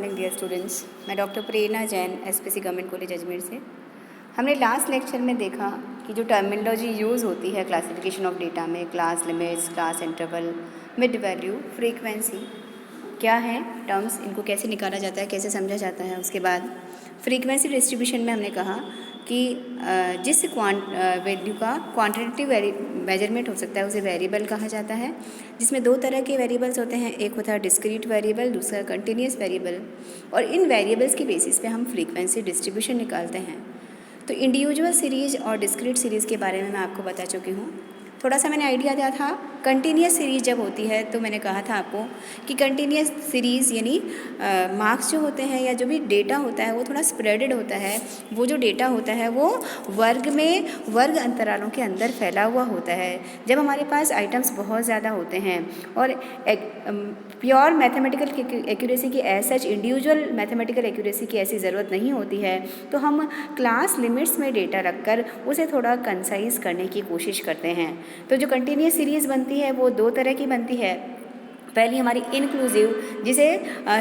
Dear students, मैं doctor Prerna Jain SPC government college Ajmer से। हमने लास्ट लेक्चर में देखा कि जो टर्मिनोलॉजी यूज़ होती है क्लासिफिकेशन ऑफ डेटा में, class limits, class interval, mid value, frequency, क्या है टर्म्स, इनको कैसे निकाला जाता है, कैसे समझा जाता है। उसके बाद फ्रीक्वेंसी डिस्ट्रीब्यूशन में हमने कहा कि जिस वैल्यू का क्वांटिटेटिव मेजरमेंट हो सकता है उसे वेरिएबल कहा जाता है, जिसमें दो तरह के वेरिएबल्स होते हैं, एक होता है डिस्क्रीट वेरिएबल, दूसरा कंटिन्यूस वेरिएबल। और इन वेरिएबल्स की बेसिस पे हम फ्रीक्वेंसी डिस्ट्रीब्यूशन निकालते हैं। तो इंडिविजुअल सीरीज़ और डिस्क्रीट सीरीज़ के बारे में मैं आपको बता चुकी हूँ। थोड़ा सा मैंने आइडिया दिया था। कंटिन्यूस सीरीज़ जब होती है तो मैंने कहा था आपको कि कंटिन्यूस सीरीज़ यानी मार्क्स जो होते हैं या जो भी डेटा होता है वो थोड़ा स्प्रेडेड होता है। वो जो डेटा होता है वो वर्ग अंतरालों के अंदर फैला हुआ होता है। जब हमारे पास आइटम्स बहुत ज़्यादा होते हैं और प्योर मैथमेटिकल एक्यूरेसी की as such individual mathematical accuracy की ऐसी ज़रूरत नहीं होती है, तो हम क्लास लिमिट्स में डेटा रखकर उसे थोड़ा कंसाइज करने की कोशिश करते हैं। तो जो कंटिन्यूस सीरीज़ बनती है वो दो तरह की बनती है। पहली हमारी इंक्लूसिव, जिसे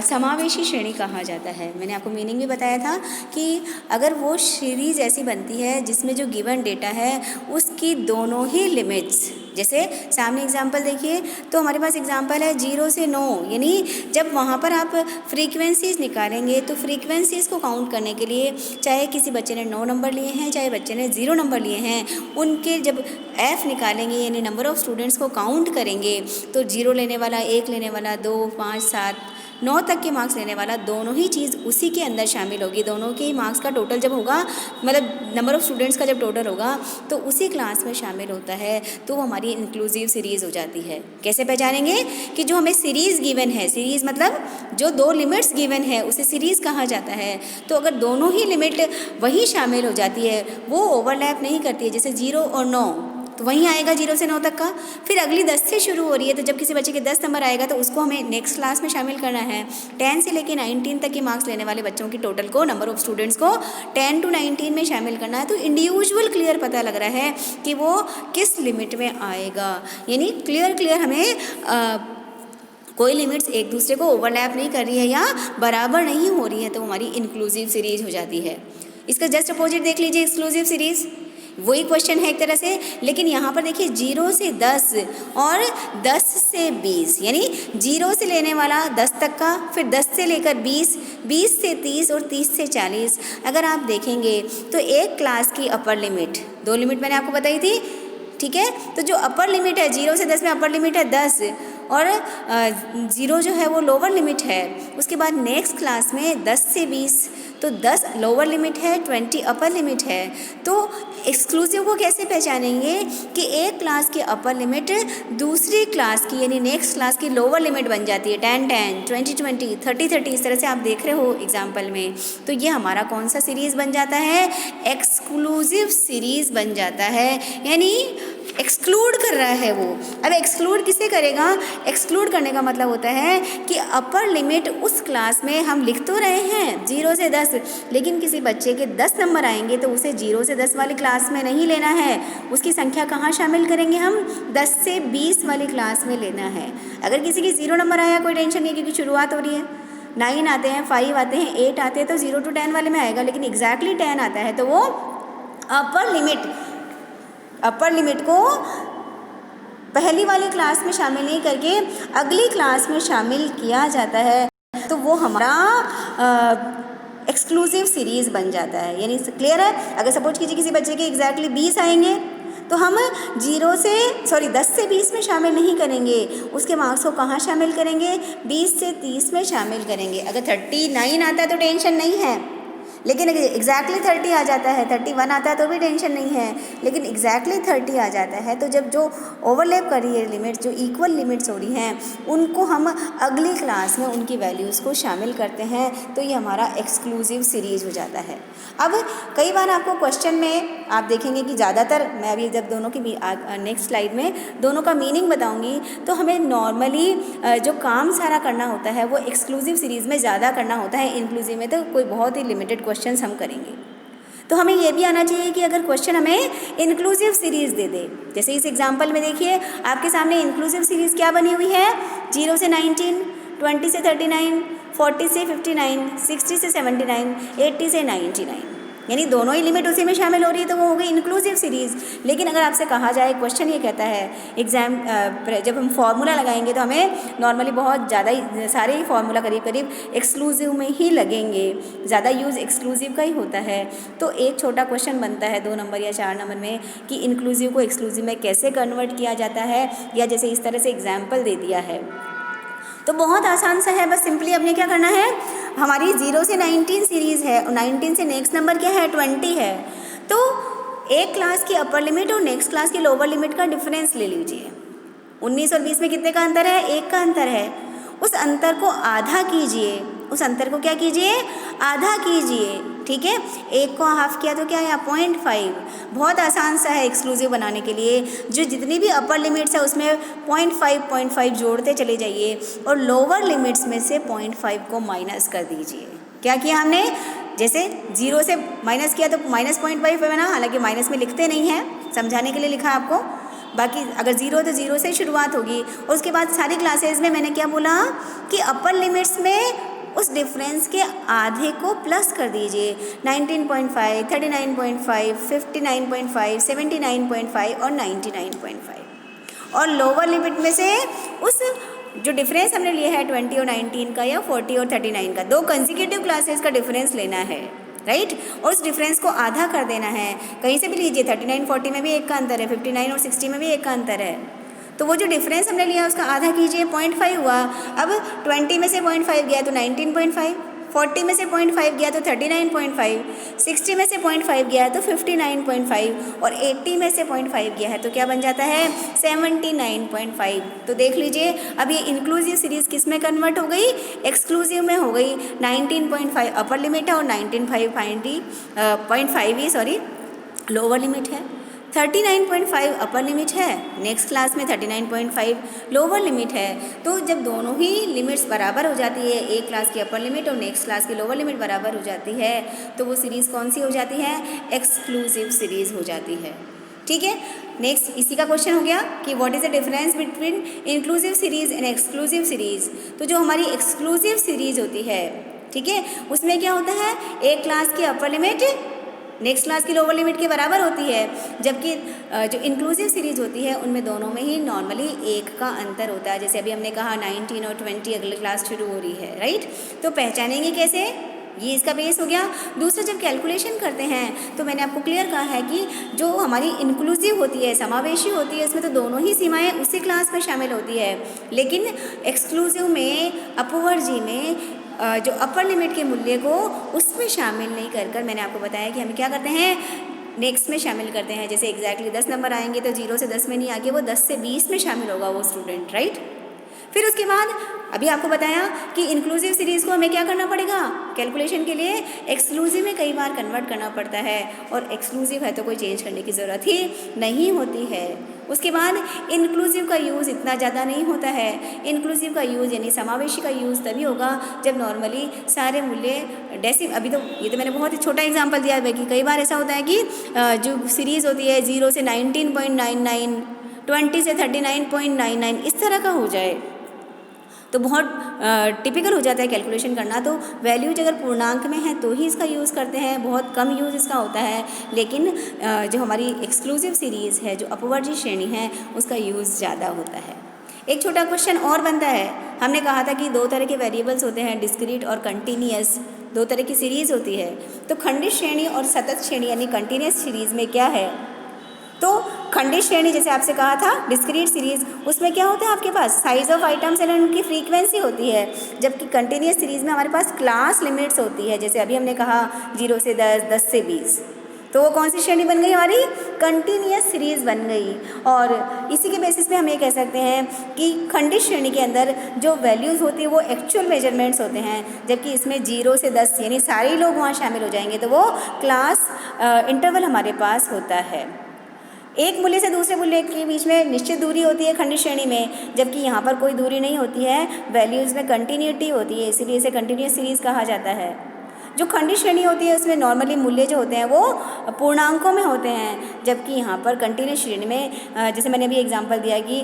समावेशी श्रेणी कहा जाता है। मैंने आपको मीनिंग भी बताया था कि अगर वो सीरीज़ ऐसी बनती है जिसमें जो गिवन डेटा है उसकी दोनों ही लिमिट्स, जैसे सामने एग्जांपल देखिए तो हमारे पास एग्जांपल है 0 से 9, यानी जब वहाँ पर आप फ्रीक्वेंसीज निकालेंगे तो फ्रीक्वेंसीज को काउंट करने के लिए चाहे किसी बच्चे ने 9 नंबर लिए हैं चाहे बच्चे ने 0 नंबर लिए हैं, उनके जब एफ निकालेंगे यानी नंबर ऑफ़ स्टूडेंट्स को काउंट करेंगे तो 0 लेने वाला, 1 लेने वाला, 2, 5, 7, 9 तक के मार्क्स लेने वाला, दोनों ही चीज़ उसी के अंदर शामिल होगी। दोनों के मार्क्स का टोटल जब होगा, मतलब नंबर ऑफ़ स्टूडेंट्स का जब टोटल होगा तो उसी क्लास में शामिल होता है, तो वो हमारी इंक्लूसिव सीरीज़ हो जाती है। कैसे पहचानेंगे कि जो हमें सीरीज़ गिवन है, सीरीज़ मतलब जो दो लिमिट्स गिवन है उसे सीरीज़ कहा जाता है। तो अगर दोनों ही लिमिट वही शामिल हो जाती है, वो ओवरलैप नहीं करती है, जैसे 0 और 9 तो वहीं आएगा 0 से 9 तक का। फिर अगली 10 से शुरू हो रही है तो जब किसी बच्चे के 10 नंबर आएगा तो उसको हमें नेक्स्ट क्लास में शामिल करना है। 10 से लेकर 19 तक के मार्क्स लेने वाले बच्चों की टोटल को, नंबर ऑफ़ स्टूडेंट्स को 10 to 19 में शामिल करना है। तो इंडिविजुअल क्लियर पता लग रहा है कि वो किस लिमिट में आएगा, यानी क्लियर हमें कोई लिमिट्स एक दूसरे को ओवरलैप नहीं कर रही है या बराबर नहीं हो रही है, तो हमारी इंक्लूसिव सीरीज़ हो जाती है। इसका जस्ट अपोजिट देख लीजिए, एक्सक्लूसिव सीरीज़, वही क्वेश्चन है एक तरह से, लेकिन यहाँ पर देखिए 0 से 10 और 10 से 20, यानी 0 से लेने वाला 10 तक का, फिर 10 से लेकर 20, 20 से 30 और 30 से 40। अगर आप देखेंगे तो एक क्लास की अपर लिमिट, दो लिमिट मैंने आपको बताई थी, ठीक है। तो जो अपर लिमिट है 0 से 10 में अपर लिमिट है 10 और 0 जो है वो लोअर लिमिट है। उसके बाद नेक्स्ट क्लास में 10 से 20, तो 10 लोअर लिमिट है, 20 अपर लिमिट है। तो एक्सक्लूसिव को कैसे पहचानेंगे कि एक क्लास की अपर लिमिट दूसरी क्लास की यानी नेक्स्ट क्लास की लोअर लिमिट बन जाती है, 10 10, 20 20, 30 30, इस तरह से आप देख रहे हो एग्जाम्पल में। तो ये हमारा कौन सा सीरीज़ बन जाता है? एक्सक्लूसिव सीरीज़ बन जाता है, यानी एक्सक्लूड कर रहा है वो। अब एक्सक्लूड किसे करेगा? एक्सक्लूड करने का मतलब होता है कि अपर लिमिट उस क्लास में हम लिख तो रहे हैं 0 से 10, लेकिन किसी बच्चे के 10 नंबर आएंगे तो उसे 0 से 10 वाली क्लास में नहीं लेना है, उसकी संख्या कहाँ शामिल करेंगे हम? 10 से 20 वाली क्लास में लेना है। अगर किसी की 0 नंबर आया कोई टेंशन नहीं, क्योंकि शुरुआत हो रही है, 9 आते हैं, 5 आते हैं, 8 आते हैं, तो 0 to 10 वाले में आएगा, लेकिन एग्जैक्टली 10 आता है तो वो अपर लिमिट को पहली वाली क्लास में शामिल नहीं करके अगली क्लास में शामिल किया जाता है, तो वो हमारा एक्सक्लूसिव सीरीज़ बन जाता है। यानी क्लियर है? अगर सपोज कीजिए किसी बच्चे के एग्जैक्टली 20 आएंगे तो हम 10 से 20 में शामिल नहीं करेंगे, उसके मार्क्स को कहाँ शामिल करेंगे? 20 से 30 में शामिल करेंगे। अगर 39 आता है तो टेंशन नहीं है, लेकिन एग्जैक्टली 30 आ जाता है, 31 आता है तो भी टेंशन नहीं है, लेकिन एग्जैक्टली 30 आ जाता है तो जब जो ओवरलैप कर रही है लिमिट्स, जो इक्वल लिमिट्स हो रही हैं, उनको हम अगली क्लास में उनकी वैल्यूज़ को शामिल करते हैं, तो ये हमारा एक्सक्लूसिव सीरीज़ हो जाता है। अब कई बार आपको क्वेश्चन में आप देखेंगे कि ज़्यादातर, मैं अभी जब दोनों की नेक्स्ट स्लाइड में दोनों का मीनिंग बताऊँगी, तो हमें नॉर्मली जो काम सारा करना होता है वो एक्सक्लूसिव सीरीज़ में ज़्यादा करना होता है, इंक्लूसिव में तो कोई बहुत ही लिमिटेड क्वेश्चंस हम करेंगे। तो हमें ये भी आना चाहिए कि अगर क्वेश्चन हमें इंक्लूसिव सीरीज़ दे दे, जैसे इस एग्जांपल में देखिए आपके सामने इंक्लूसिव सीरीज़ क्या बनी हुई है? 0 से 19, 20 से 39, 40 से 59, 60 से 79, 80 से 99, यानी दोनों ही लिमिट उसी में शामिल हो रही है, तो वो हो गई इंक्लूसिव सीरीज़। लेकिन अगर आपसे कहा जाए, क्वेश्चन ये कहता है एग्जाम जब हम फार्मूला लगाएंगे तो हमें नॉर्मली बहुत ज़्यादा ही सारे ही फार्मूला करीब करीब एक्सक्लूसिव में ही लगेंगे, ज़्यादा यूज़ एक्सक्लूसिव का ही होता है। तो एक छोटा क्वेश्चन बनता है 2 नंबर या 4 नंबर में कि इंक्लूसिव को एक्सक्लूसिव में कैसे कन्वर्ट किया जाता है, या जैसे इस तरह से एग्जाम्पल दे दिया है। तो बहुत आसान सा है, बस सिंपली अपने क्या करना है, हमारी 0 से 19 सीरीज़ है और 19 से नेक्स्ट नंबर क्या है, 20 है। तो एक क्लास की अपर लिमिट और नेक्स्ट क्लास की लोअर लिमिट का डिफरेंस ले लीजिए। 19 और 20 में कितने का अंतर है, 1 का अंतर है। उस अंतर को आधा कीजिए, उस अंतर को क्या कीजिए, आधा कीजिए, ठीक है। 1 को हाफ किया तो क्या आया, 0.5। बहुत आसान सा है एक्सक्लूसिव बनाने के लिए। जो जितनी भी अपर लिमिट्स है उसमें 0.5 जोड़ते चले जाइए और लोअर लिमिट्स में से 0.5 को माइनस कर दीजिए। क्या किया हमने, जैसे 0 से माइनस किया तो -0.5 बना, हालांकि माइनस में लिखते नहीं हैं, समझाने के लिए लिखा आपको। बाकी अगर 0 तो 0 से शुरुआत होगी और उसके बाद सारी क्लासेज में मैंने क्या बोला कि अपर लिमिट्स में उस डिफरेंस के आधे को प्लस कर दीजिए। 19.5, 39.5, 59.5, 79.5 और 99.5। और लोअर लिमिट में से उस जो डिफरेंस हमने लिया है 20 और 19 का या 40 और 39 का, 2 कंसेक्यूटिव क्लासेस का डिफरेंस लेना है, राइट। और उस डिफरेंस को आधा कर देना है। कहीं से भी लीजिए, 39 40 में भी 1 का अंतर है, 59 और 60 में भी 1 का अंतर है। तो वो जो डिफरेंस हमने लिया उसका आधा कीजिए, 0.5 हुआ। अब 20 में से 0.5 गया तो 19.5, 40 में से 0.5 गया तो 39.5, 60 में से 0.5 गया तो 59.5 और 80 में से 0.5 गया है तो क्या बन जाता है, 79.5। तो देख लीजिए अब ये इंक्लूसिव सीरीज़ किस में कन्वर्ट हो गई, एक्सक्लूसिव में हो गई। 19.5 अपर लिमिट है और 19.5 लोअर लिमिट है। 39.5 अपर लिमिट है, नेक्स्ट क्लास में 39.5 लोअर लिमिट है। तो जब दोनों ही लिमिट्स बराबर हो जाती है, एक क्लास की अपर लिमिट और नेक्स्ट क्लास की लोअर लिमिट बराबर हो जाती है, तो वो सीरीज़ कौन सी हो जाती है, एक्सक्लूसिव सीरीज़ हो जाती है, ठीक है। नेक्स्ट इसी का क्वेश्चन हो गया कि what is the difference between inclusive series and exclusive series. तो जो हमारी एक्सक्लूसिव सीरीज़ होती है, ठीक है, उसमें क्या होता है, एक क्लास की अपर लिमिट नेक्स्ट क्लास की लोअर लिमिट के बराबर होती है, जबकि जो इंक्लूसिव सीरीज़ होती है उनमें दोनों में ही नॉर्मली 1 का अंतर होता है। जैसे अभी हमने कहा 19 और 20 अगली क्लास शुरू हो रही है, राइट। तो पहचानेंगे कैसे, ये इसका बेस हो गया। दूसरा, जब कैलकुलेशन करते हैं तो मैंने आपको क्लियर कहा है कि जो हमारी इंक्लूसिव होती है, समावेशी होती है, इसमें तो दोनों ही सीमाएं उसी क्लास में शामिल होती है। लेकिन एक्सक्लूसिव में, अपवर्जी में जो अपर लिमिट के मूल्य को उसमें शामिल नहीं कर मैंने आपको बताया कि हम क्या करते हैं, नेक्स्ट में शामिल करते हैं। जैसे एग्जैक्टली 10 नंबर आएंगे तो 0 से 10 में नहीं आगे, वो 10 से 20 में शामिल होगा वो स्टूडेंट, राइट। फिर उसके बाद अभी आपको बताया कि इंक्लूसिव सीरीज़ को हमें क्या करना पड़ेगा, कैलकुलेशन के लिए एक्सक्लूसिव में कई बार कन्वर्ट करना पड़ता है, और एक्सक्लूसिव है तो कोई चेंज करने की ज़रूरत ही नहीं होती है। उसके बाद इंक्लूसिव का यूज़ इतना ज़्यादा नहीं होता है। इंक्लूसिव का यूज़ यानी समावेशी का यूज़ तभी होगा जब नॉर्मली सारे मूल्य अभी तो ये तो मैंने बहुत ही छोटा एग्जांपल दिया है कि कई बार ऐसा होता है कि जो सीरीज़ होती है 0 से 19.99, 20 से 39.99 इस तरह का हो जाए तो बहुत टिपिकल हो जाता है कैलकुलेशन करना। तो वैल्यूज अगर पूर्णांक में है तो ही इसका यूज़ करते हैं, बहुत कम यूज़ इसका होता है। लेकिन जो हमारी एक्सक्लूसिव सीरीज़ है, जो अपवर्जी श्रेणी है, उसका यूज़ ज़्यादा होता है। एक छोटा क्वेश्चन और बनता है, हमने कहा था कि 2 तरह के वेरिएबल्स होते हैं, डिस्क्रीट और कंटिन्यूअस। 2 तरह की सीरीज़ होती है। तो खंडित श्रेणी और सतत श्रेणी यानी कंटिन्यूअस सीरीज़ में क्या है, तो खंडित श्रेणी जैसे आपसे कहा था डिस्क्रीट सीरीज़, उसमें क्या होता है आपके पास साइज ऑफ आइटम्स एंड उनकी फ्रीक्वेंसी होती है। जबकि कंटिन्यूअस सीरीज़ में हमारे पास क्लास लिमिट्स होती है। जैसे अभी हमने कहा 0 से 10, 10 से 20, तो वो कौन सी श्रेणी बन गई, हमारी कंटिन्यूअस सीरीज़ बन गई। और इसी के बेसिस पे हम ये कह सकते हैं कि खंडित श्रेणी के अंदर जो वैल्यूज़ होती है वो एक्चुअल मेजरमेंट्स होते हैं, जबकि इसमें 0 से 10 यानी सारे लोग वहाँ शामिल हो जाएंगे, तो वो क्लास इंटरवल हमारे पास होता है। एक मूल्य से दूसरे मूल्य के बीच में निश्चित दूरी होती है खंडित श्रेणी में, जबकि यहाँ पर कोई दूरी नहीं होती है, वैल्यूज़ में कंटिन्यूटी होती है, इसीलिए इसे कंटिन्यूअस सीरीज़ कहा जाता है। जो खंडित श्रेणी होती है उसमें नॉर्मली मूल्य जो होते हैं वो पूर्णांकों में होते हैं, जबकि यहाँ पर कंटिन्यूअस श्रेणी में जैसे मैंने अभी एग्जांपल दिया कि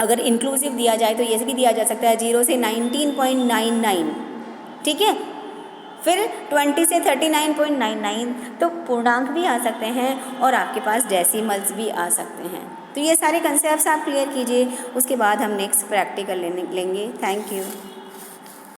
अगर इंक्लूसिव दिया जाए तो ये भी दिया जा सकता है 0 से 19.99, ठीक है। फिर 20 से 39.99, तो पूर्णांक भी आ सकते हैं और आपके पास डेसिमल्स भी आ सकते हैं। तो ये सारे कंसेप्ट्स आप क्लियर कीजिए, उसके बाद हम नेक्स्ट प्रैक्टिकल लेंगे। Thank you.